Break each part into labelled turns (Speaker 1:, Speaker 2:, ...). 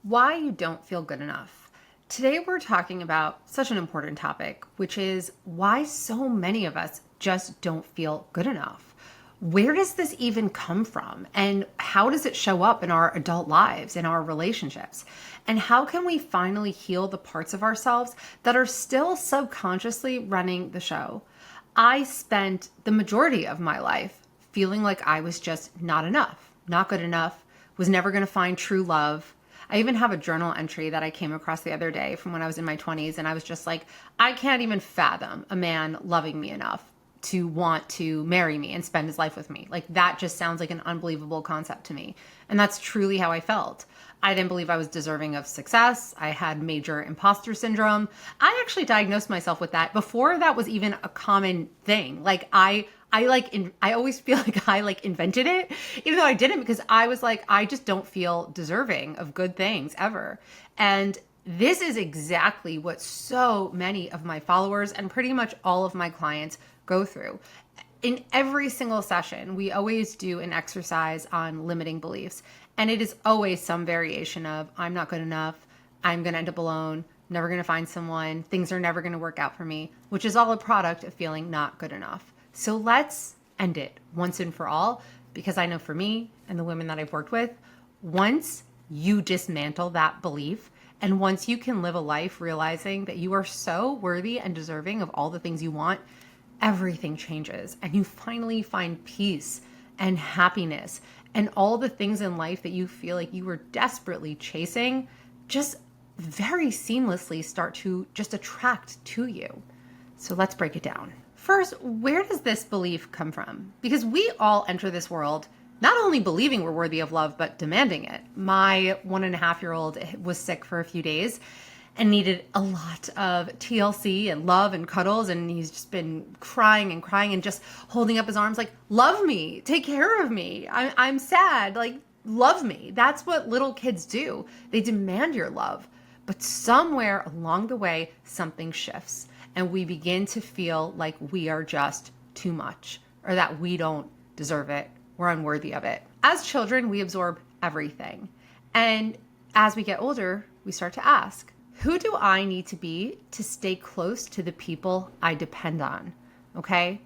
Speaker 1: Why you don't feel good enough. Today we're talking about such an important topic, which is why so many of us just don't feel good enough. Where does this even come from? And how does it show up in our adult lives, in our relationships? And how can we finally heal the parts of ourselves that are still subconsciously running the show? I spent the majority of my life feeling like I was just not enough, not good enough, was never going to find true love. I even have a journal entry that I came across the other day from when I was in my 20s. And I was just like, I can't even fathom a man loving me enough to want to marry me and spend his life with me. Like that just sounds like an unbelievable concept to me. And that's truly how I felt. I didn't believe I was deserving of success. I had major imposter syndrome. I actually diagnosed myself with that before that was even a common thing. Like I always feel like I invented it, even though I didn't, because I was like, I just don't feel deserving of good things ever. And this is exactly what so many of my followers and pretty much all of my clients go through. In every single session, we always do an exercise on limiting beliefs. And it is always some variation of, I'm not good enough, I'm going to end up alone, never going to find someone, things are never going to work out for me, which is all a product of feeling not good enough. So let's end it once and for all, because I know for me and the women that I've worked with, once you dismantle that belief and once you can live a life realizing that you are so worthy and deserving of all the things you want, everything changes and you finally find peace and happiness and all the things in life that you feel like you were desperately chasing just very seamlessly start to just attract to you. So let's break it down. First, where does this belief come from? Because we all enter this world not only believing we're worthy of love, but demanding it. My 1.5-year-old was sick for a few days and needed a lot of TLC and love and cuddles. And he's just been crying and just holding up his arms like, love me, take care of me. I'm sad, like love me. That's what little kids do. They demand your love. But somewhere along the way, something shifts and we begin to feel like we are just too much or that we don't deserve it. We're unworthy of it. As children, we absorb everything. And as we get older, we start to ask, who do I need to be to stay close to the people I depend on? Okay?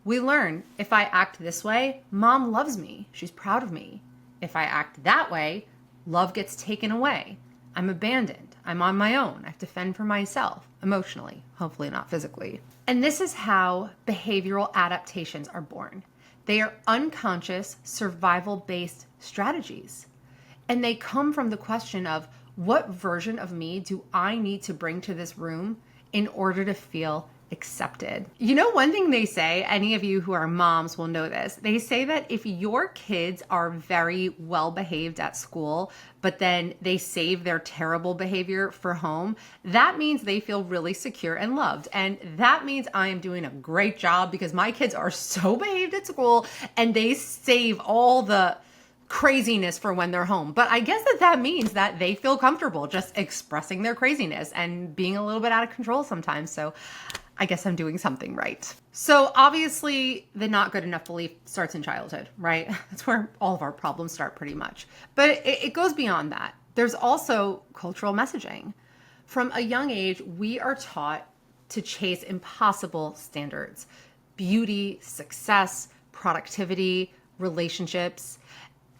Speaker 1: We learn if I act this way, mom loves me. She's proud of me. If I act that way, love gets taken away. I'm abandoned. I'm on my own. I have to fend for myself emotionally, hopefully not physically. And this is how behavioral adaptations are born. They are unconscious, survival-based strategies. And they come from the question of, what version of me do I need to bring to this room in order to feel accepted? You know, one thing they say, any of you who are moms will know this, they say that if your kids are very well behaved at school, but then they save their terrible behavior for home, that means they feel really secure and loved. And that means I am doing a great job because my kids are so behaved at school and they save all the craziness for when they're home. But I guess that means that they feel comfortable just expressing their craziness and being a little bit out of control sometimes. So I guess I'm doing something right. So obviously the not good enough belief starts in childhood, right? That's where all of our problems start pretty much. But it goes beyond that. There's also cultural messaging. From a young age, we are taught to chase impossible standards: beauty, success, productivity, relationships.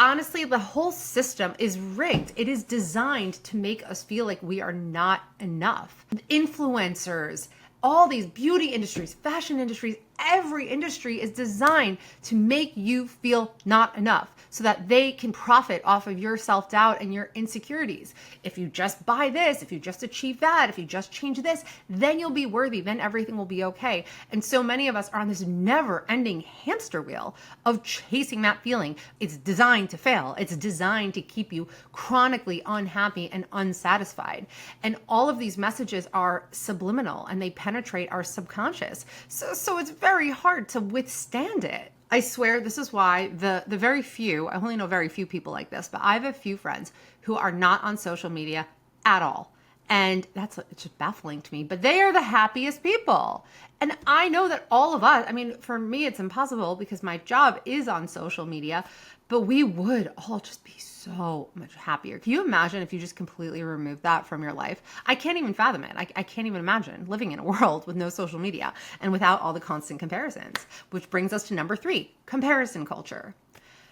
Speaker 1: Honestly, the whole system is rigged. It is designed to make us feel like we are not enough. Influencers, all these beauty industries, fashion industries, every industry is designed to make you feel not enough so that they can profit off of your self-doubt and your insecurities. If you just buy this, if you just achieve that, if you just change this, then you'll be worthy, then everything will be okay. And so many of us are on this never-ending hamster wheel of chasing that feeling. It's designed to fail. It's designed to keep you chronically unhappy and unsatisfied. And all of these messages are subliminal and they penetrate our subconscious. So it's very hard to withstand it. I swear this is why the very few, I only know very few people like this, but I have a few friends who are not on social media at all. And it's just baffling to me, but they are the happiest people. And I know that all of us, I mean, for me, it's impossible because my job is on social media, but we would all just be so much happier. Can you imagine if you just completely removed that from your life? I can't even fathom it. I can't even imagine living in a world with no social media and without all the constant comparisons, which brings us to number 3, comparison culture.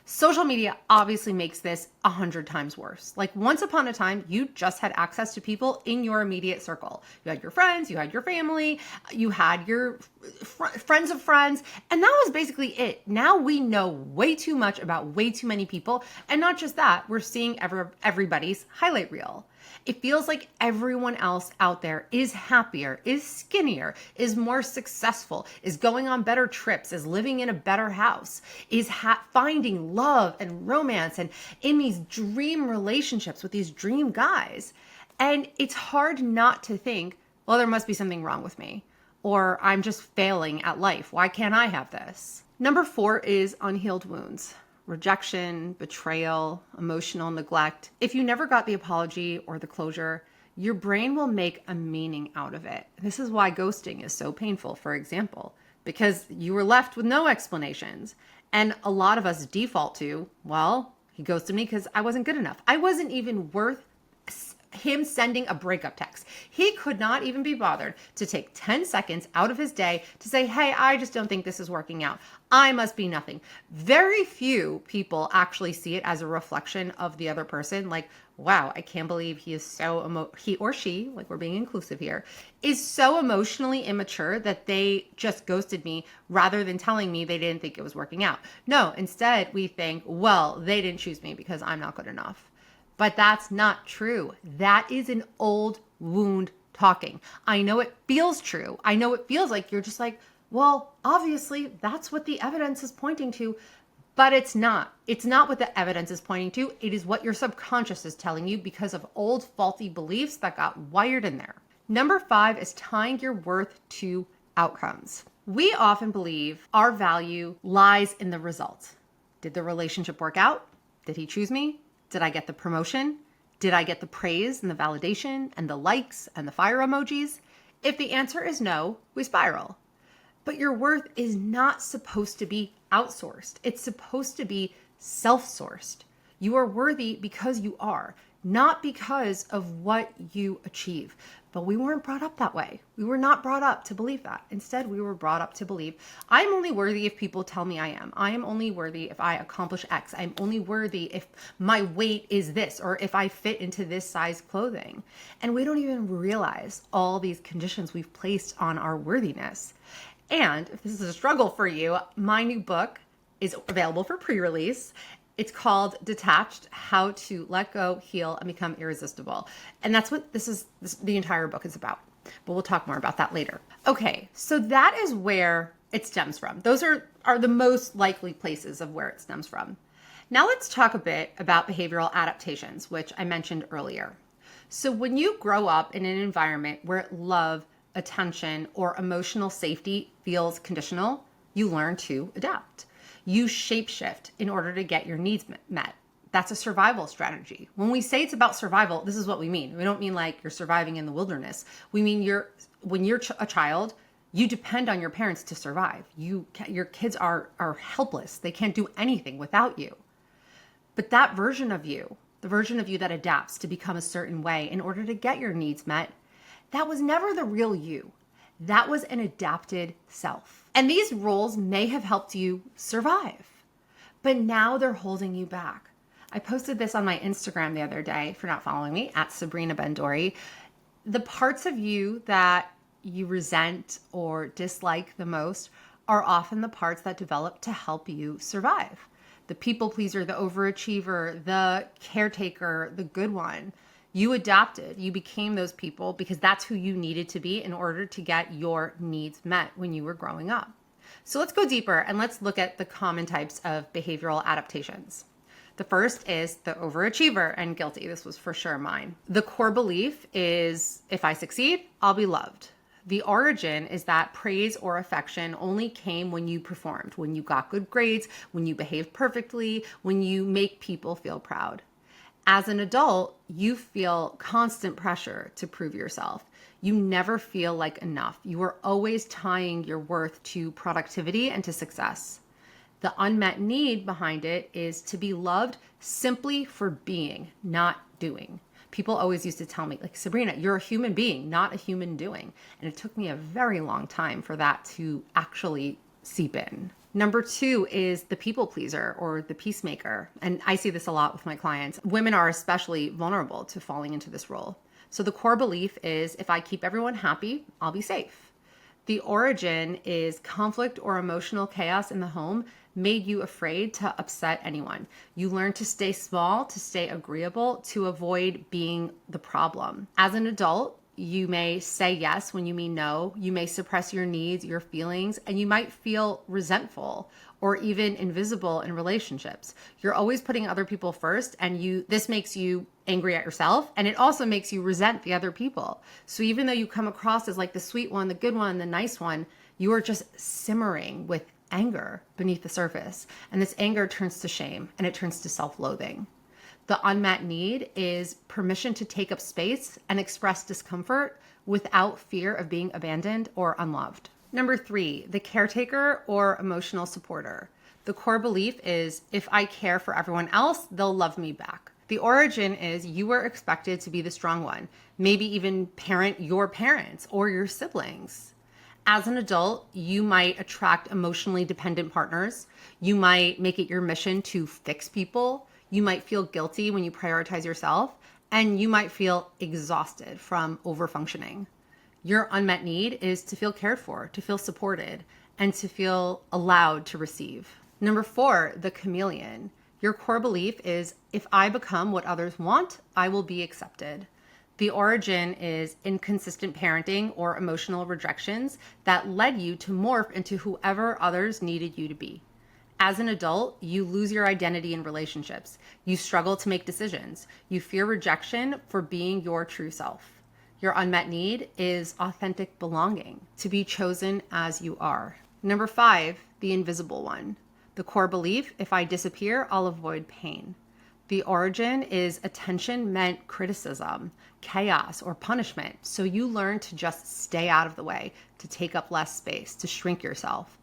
Speaker 1: Social media obviously makes this 100 times worse. Like once upon a time, you just had access to people in your immediate circle. You had your friends, you had your family, you had your friends of friends, and that was basically it. Now we know way too much about way too many people. And not just that, we're seeing everybody's highlight reel. It feels like everyone else out there is happier, is skinnier, is more successful, is going on better trips, is living in a better house, is finding love and romance and in these dream relationships with these dream guys. And it's hard not to think, well, there must be something wrong with me, or I'm just failing at life. Why can't I have this? Number 4 is unhealed wounds. Rejection, betrayal, emotional neglect. If you never got the apology or the closure, your brain will make a meaning out of it. This is why ghosting is so painful, for example, because you were left with no explanations. And a lot of us default to, well, he ghosted me because I wasn't good enough. I wasn't even worth him sending a breakup text. He could not even be bothered to take 10 seconds out of his day to say, hey, I just don't think this is working out. I must be nothing. Very few people actually see it as a reflection of the other person. Like, wow, I can't believe he is so, he or she, like we're being inclusive here, is so emotionally immature that they just ghosted me rather than telling me they didn't think it was working out. No, instead we think, well, they didn't choose me because I'm not good enough. But that's not true. That is an old wound talking. I know it feels true. I know it feels like you're just like, well, obviously that's what the evidence is pointing to, but it's not. It's not what the evidence is pointing to. It is what your subconscious is telling you because of old faulty beliefs that got wired in there. Number 5 is tying your worth to outcomes. We often believe our value lies in the result. Did the relationship work out? Did he choose me? Did I get the promotion? Did I get the praise and the validation and the likes and the fire emojis? If the answer is no, we spiral. But your worth is not supposed to be outsourced. It's supposed to be self-sourced. You are worthy because you are, not because of what you achieve. But we weren't brought up that way. We were not brought up to believe that. Instead, we were brought up to believe, I'm only worthy if people tell me I am. I am only worthy if I accomplish X. I'm only worthy if my weight is this, or if I fit into this size clothing. And we don't even realize all these conditions we've placed on our worthiness. And if this is a struggle for you, my new book is available for pre-release. It's called Detached: How to Let Go, Heal, and Become Irresistible. And that's what the entire book is about. But we'll talk more about that later. Okay, so that is where it stems from. Those are the most likely places of where it stems from. Now let's talk a bit about behavioral adaptations, which I mentioned earlier. So when you grow up in an environment where love, attention, or emotional safety feels conditional, you learn to adapt. You shapeshift in order to get your needs met. That's a survival strategy. When we say it's about survival, this is what we mean. We don't mean like you're surviving in the wilderness. We mean when you're a child, you depend on your parents to survive. Your kids are helpless. They can't do anything without you. But that version of you, the version of you that adapts to become a certain way in order to get your needs met, that was never the real you. That was an adapted self. And these roles may have helped you survive, but now they're holding you back. I posted this on my Instagram the other day, if you're not following me, at Sabrina Bendori. The parts of you that you resent or dislike the most are often the parts that develop to help you survive. The people pleaser, the overachiever, the caretaker, the good one. You adapted, you became those people because that's who you needed to be in order to get your needs met when you were growing up. So let's go deeper and let's look at the common types of behavioral adaptations. The first is the overachiever and guilty. This was for sure mine. The core belief is if I succeed, I'll be loved. The origin is that praise or affection only came when you performed, when you got good grades, when you behaved perfectly, when you make people feel proud. As an adult, you feel constant pressure to prove yourself. You never feel like enough. You are always tying your worth to productivity and to success. The unmet need behind it is to be loved simply for being, not doing. People always used to tell me, like, Sabrina, you're a human being, not a human doing. And it took me a very long time for that to actually seep in. Number 2 is the people pleaser or the peacemaker. And I see this a lot with my clients. Women are especially vulnerable to falling into this role. So the core belief is if I keep everyone happy, I'll be safe. The origin is conflict or emotional chaos in the home made you afraid to upset anyone. You learn to stay small, to stay agreeable, to avoid being the problem. As an adult, you may say yes when you mean no. You may suppress your needs, your feelings, and you might feel resentful or even invisible in relationships. You're always putting other people first, and this makes you angry at yourself, and it also makes you resent the other people. So even though you come across as like the sweet one, the good one, the nice one, you are just simmering with anger beneath the surface. And this anger turns to shame, and it turns to self-loathing. The unmet need is permission to take up space and express discomfort without fear of being abandoned or unloved. Number 3, the caretaker or emotional supporter. The core belief is if I care for everyone else, they'll love me back. The origin is you were expected to be the strong one, maybe even parent your parents or your siblings. As an adult, you might attract emotionally dependent partners. You might make it your mission to fix people. You might feel guilty when you prioritize yourself, and you might feel exhausted from overfunctioning. Your unmet need is to feel cared for, to feel supported, and to feel allowed to receive. Number 4, the chameleon. Your core belief is if I become what others want, I will be accepted. The origin is inconsistent parenting or emotional rejections that led you to morph into whoever others needed you to be. As an adult, you lose your identity in relationships. You struggle to make decisions. You fear rejection for being your true self. Your unmet need is authentic belonging, to be chosen as you are. Number 5, the invisible one. The core belief, if I disappear, I'll avoid pain. The origin is attention meant criticism, chaos, or punishment. So you learn to just stay out of the way, to take up less space, to shrink yourself.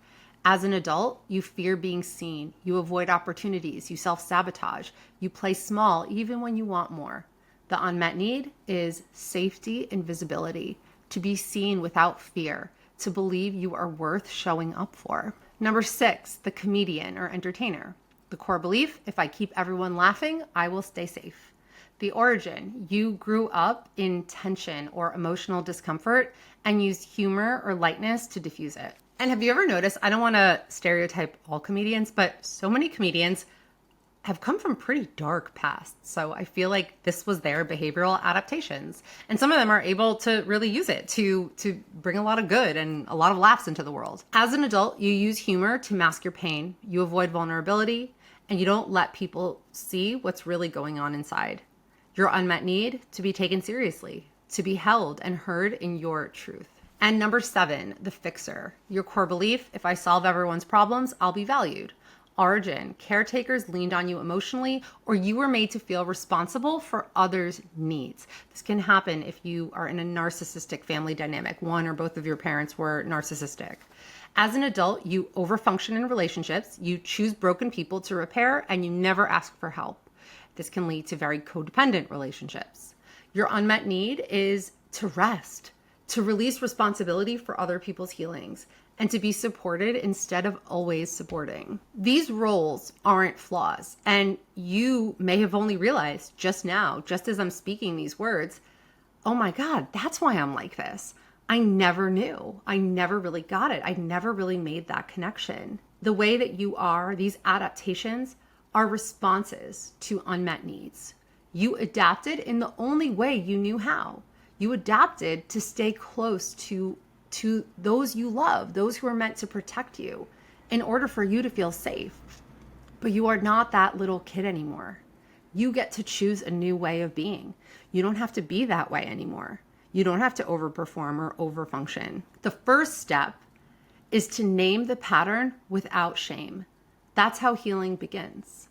Speaker 1: As an adult, you fear being seen. You avoid opportunities. You self-sabotage. You play small even when you want more. The unmet need is safety and visibility, to be seen without fear, to believe you are worth showing up for. Number 6, the comedian or entertainer. The core belief, if I keep everyone laughing, I will stay safe. The origin, you grew up in tension or emotional discomfort and used humor or lightness to diffuse it. And have you ever noticed, I don't want to stereotype all comedians, but so many comedians have come from pretty dark pasts. So I feel like this was their behavioral adaptations. And some of them are able to really use it to bring a lot of good and a lot of laughs into the world. As an adult, you use humor to mask your pain. You avoid vulnerability, and you don't let people see what's really going on inside. Your unmet need to be taken seriously, to be held and heard in your truth. And number 7, the fixer. Your core belief, if I solve everyone's problems, I'll be valued. Origin, caretakers leaned on you emotionally, or you were made to feel responsible for others' needs. This can happen if you are in a narcissistic family dynamic. One or both of your parents were narcissistic. As an adult, you overfunction in relationships, you choose broken people to repair, and you never ask for help. This can lead to very codependent relationships. Your unmet need is to rest, to release responsibility for other people's healings, and to be supported instead of always supporting. These roles aren't flaws, and you may have only realized just now, just as I'm speaking these words, oh my God, that's why I'm like this. I never knew. I never really got it. I never really made that connection. The way that you are, these adaptations are responses to unmet needs. You adapted in the only way you knew how. You adapted to stay close to those you love, those who are meant to protect you in order for you to feel safe. But you are not that little kid anymore. You get to choose a new way of being. You don't have to be that way anymore. You don't have to overperform or overfunction. The first step is to name the pattern without shame. That's how healing begins.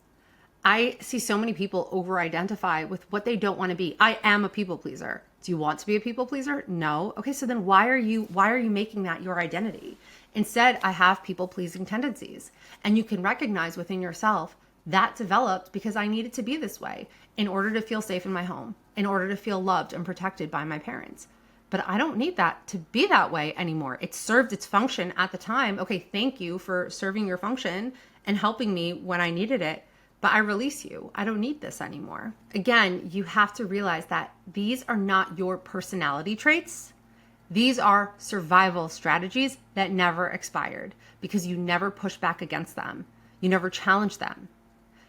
Speaker 1: I see so many people over-identify with what they don't want to be. I am a people pleaser. Do you want to be a people pleaser? No. Okay, so then why are you making that your identity? Instead, I have people-pleasing tendencies. And you can recognize within yourself that developed because I needed to be this way in order to feel safe in my home, in order to feel loved and protected by my parents. But I don't need that to be that way anymore. It served its function at the time. Okay, thank you for serving your function and helping me when I needed it. But I release you. I don't need this anymore. Again, you have to realize that these are not your personality traits. These are survival strategies that never expired because you never pushed back against them. You never challenged them.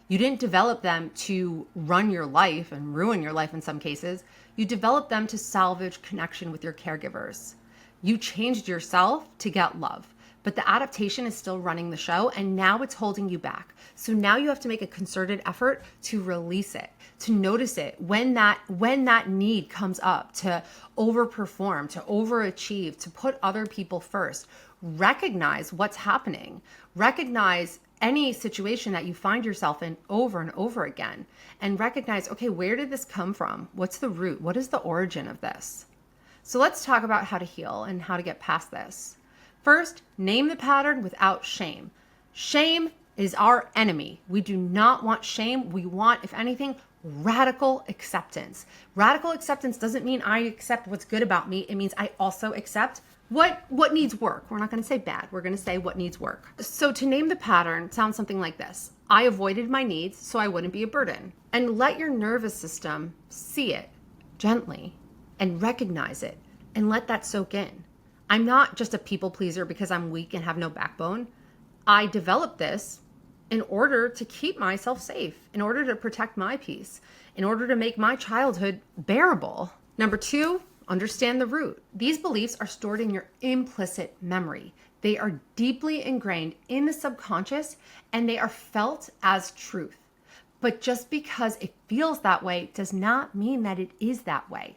Speaker 1: You didn't develop them to run your life and ruin your life in some cases. You developed them to salvage connection with your caregivers. You changed yourself to get love, but the adaptation is still running the show and now it's holding you back. So now you have to make a concerted effort to release it, to notice it when that need comes up, to overperform, to overachieve, to put other people first. Recognize what's happening. Recognize any situation that you find yourself in over and over again and recognize, okay, where did this come from? What's the root? What is the origin of this? So let's talk about how to heal and how to get past this. First, name the pattern without shame. Shame is our enemy. We do not want shame. We want, if anything, radical acceptance. Radical acceptance doesn't mean I accept what's good about me. It means I also accept what needs work. We're not going to say bad. We're going to say what needs work. So to name the pattern sounds something like this. I avoided my needs so I wouldn't be a burden. And let your nervous system see it gently and recognize it and let that soak in. I'm not just a people pleaser because I'm weak and have no backbone. I developed this in order to keep myself safe, in order to protect my peace, in order to make my childhood bearable. Number 2, understand the root. These beliefs are stored in your implicit memory. They are deeply ingrained in the subconscious and they are felt as truth. But just because it feels that way does not mean that it is that way.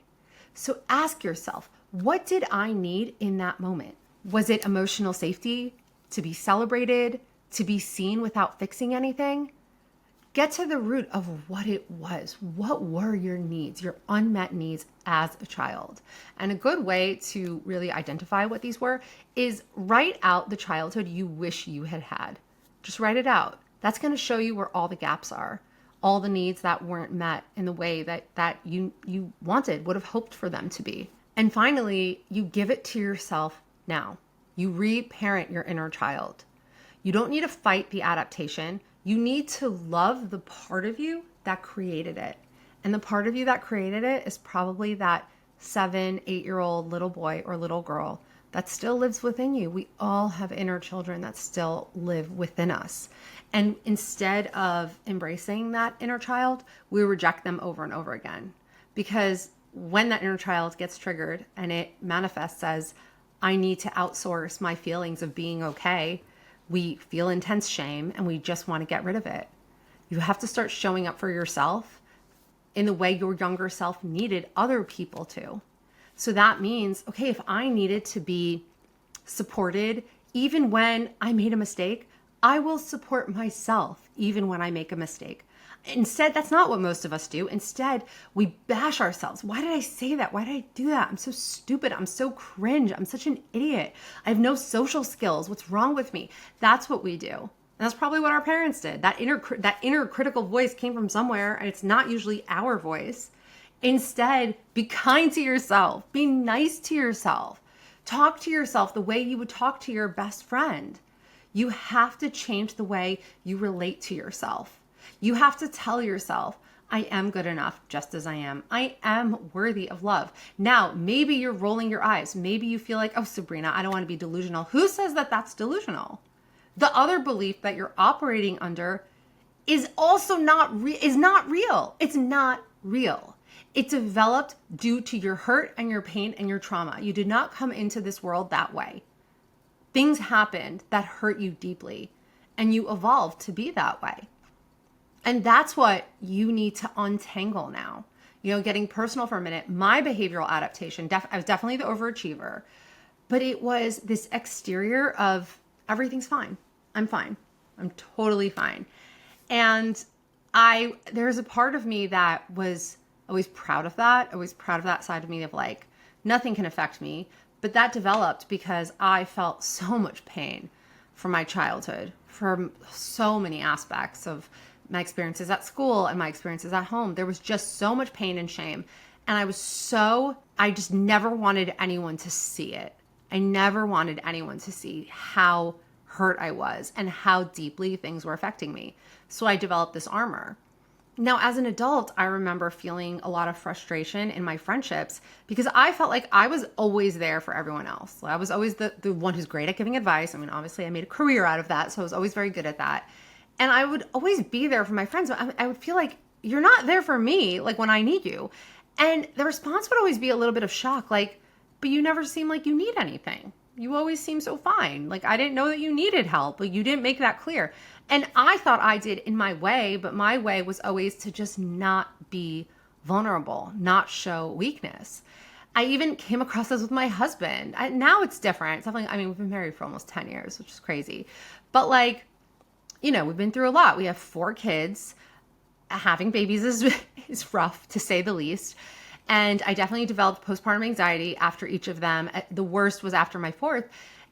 Speaker 1: So ask yourself, what did I need in that moment? Was it emotional safety? To be celebrated? To be seen without fixing anything? Get to the root of what it was. What were your needs, your unmet needs as a child? And a good way to really identify what these were is write out the childhood you wish you had had. Just write it out. That's going to show you where all the gaps are, all the needs that weren't met in the way that you wanted, would have hoped for them to be. And finally, you give it to yourself now. You reparent your inner child. You don't need to fight the adaptation. You need to love the part of you that created it. And the part of you that created it is probably that 7, 8-year-old little boy or little girl that still lives within you. We all have inner children that still live within us. And instead of embracing that inner child, we reject them over and over again. Because when that inner child gets triggered and it manifests as, I need to outsource my feelings of being okay, we feel intense shame and we just want to get rid of it. You have to start showing up for yourself in the way your younger self needed other people to. So that means, okay, if I needed to be supported, even when I made a mistake, I will support myself even when I make a mistake. Instead, that's not what most of us do. Instead, we bash ourselves. Why did I say that? Why did I do that? I'm so stupid. I'm so cringe. I'm such an idiot. I have no social skills. What's wrong with me? That's what we do. And that's probably what our parents did. That inner critical voice came from somewhere, and it's not usually our voice. Instead, be kind to yourself. Be nice to yourself. Talk to yourself the way you would talk to your best friend. You have to change the way you relate to yourself. You have to tell yourself, I am good enough just as I am. I am worthy of love. Now, maybe you're rolling your eyes. Maybe you feel like, oh, Sabrina, I don't want to be delusional. Who says that that's delusional? The other belief that you're operating under is also not real. It's not real. It developed due to your hurt and your pain and your trauma. You did not come into this world that way. Things happened that hurt you deeply, and you evolved to be that way. And that's what you need to untangle now. Getting personal for a minute, my behavioral adaptation, I was definitely the overachiever, but it was this exterior of everything's fine. I'm fine. I'm totally fine. And there's a part of me that was always proud of that, always proud of that side of me of like, nothing can affect me. But that developed because I felt so much pain from my childhood, from so many aspects of my experiences at school and my experiences at home. There was just so much pain and shame. And I just never wanted anyone to see it. I never wanted anyone to see how hurt I was and how deeply things were affecting me. So I developed this armor. Now, as an adult, I remember feeling a lot of frustration in my friendships because I felt like I was always there for everyone else. I was always the one who's great at giving advice. I mean, obviously I made a career out of that, so I was always very good at that. And I would always be there for my friends, but I would feel like you're not there for me, like when I need you. And the response would always be a little bit of shock, like, but you never seem like you need anything. You always seem so fine. Like, I didn't know that you needed help. Like, you didn't make that clear. And I thought I did in my way, but my way was always to just not be vulnerable, not show weakness. I even came across this with my husband. Now it's different. It's definitely, I mean, we've been married for almost 10 years, which is crazy. But like, we've been through a lot. We have 4 kids. Having babies is rough, to say the least. And I definitely developed postpartum anxiety after each of them. The worst was after my 4th.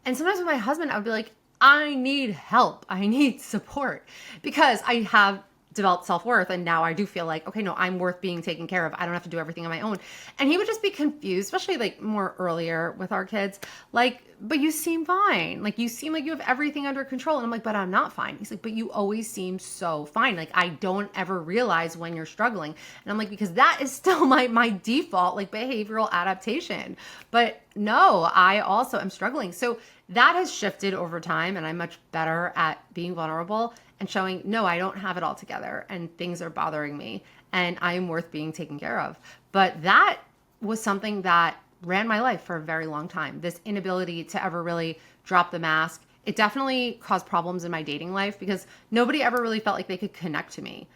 Speaker 1: And sometimes with my husband, I would be like, I need help. I need support because I have developed self-worth. And now I do feel like, okay, no, I'm worth being taken care of. I don't have to do everything on my own. And he would just be confused, especially like more earlier with our kids. Like, but you seem fine. Like, you seem like you have everything under control. And I'm like, but I'm not fine. He's like, but you always seem so fine. Like, I don't ever realize when you're struggling. And I'm like, because that is still my default, like, behavioral adaptation. But no, I also am struggling. So that has shifted over time, and I'm much better at being vulnerable and showing, no, I don't have it all together and things are bothering me and I am worth being taken care of. But that was something that ran my life for a very long time. This inability to ever really drop the mask. It definitely caused problems in my dating life because nobody ever really felt like they could connect to me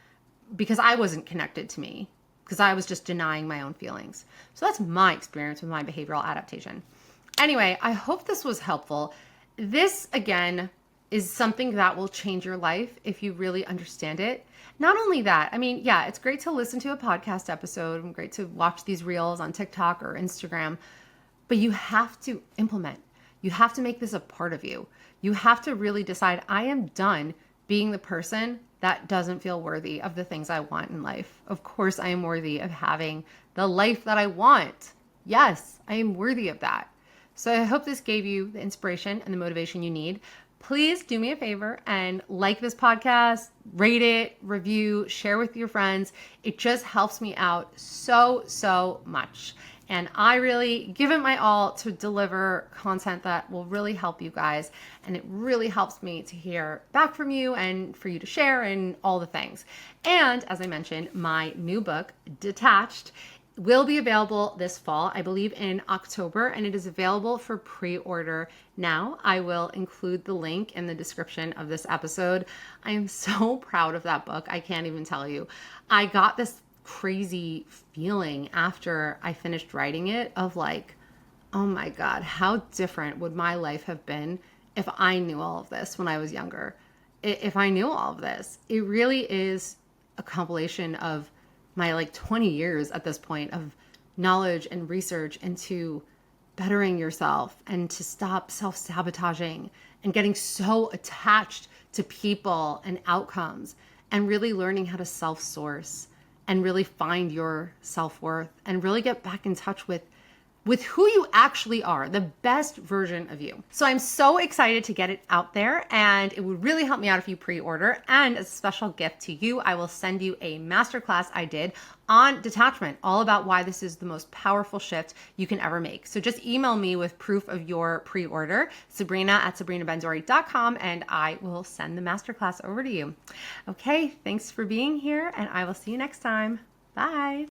Speaker 1: because I wasn't connected to me because I was just denying my own feelings. So that's my experience with my behavioral adaptation. Anyway, I hope this was helpful. This, again, is something that will change your life if you really understand it. Not only that, I mean, yeah, it's great to listen to a podcast episode and great to watch these reels on TikTok or Instagram, but you have to implement. You have to make this a part of you. You have to really decide, I am done being the person that doesn't feel worthy of the things I want in life. Of course, I am worthy of having the life that I want. Yes, I am worthy of that. So I hope this gave you the inspiration and the motivation you need. Please do me a favor and like this podcast, rate it, review, share with your friends. It just helps me out so much. And I really give it my all to deliver content that will really help you guys. And it really helps me to hear back from you and for you to share and all the things. And as I mentioned, my new book, Detached, will be available this fall, I believe in October, and it is available for pre-order now. I will include the link in the description of this episode. I am so proud of that book. I can't even tell you. I got this crazy feeling after I finished writing it of like, oh my God, how different would my life have been if I knew all of this when I was younger? If I knew all of this, it really is a compilation of my like 20 years at this point of knowledge and research into bettering yourself and to stop self-sabotaging and getting so attached to people and outcomes and really learning how to self-source and really find your self-worth and really get back in touch with who you actually are, the best version of you. So I'm so excited to get it out there, and it would really help me out if you pre-order. And as a special gift to you, I will send you a masterclass I did on detachment, all about why this is the most powerful shift you can ever make. So just email me with proof of your pre-order, Sabrina@SabrinaBenzori.com, and I will send the masterclass over to you. Okay, thanks for being here, and I will see you next time. Bye.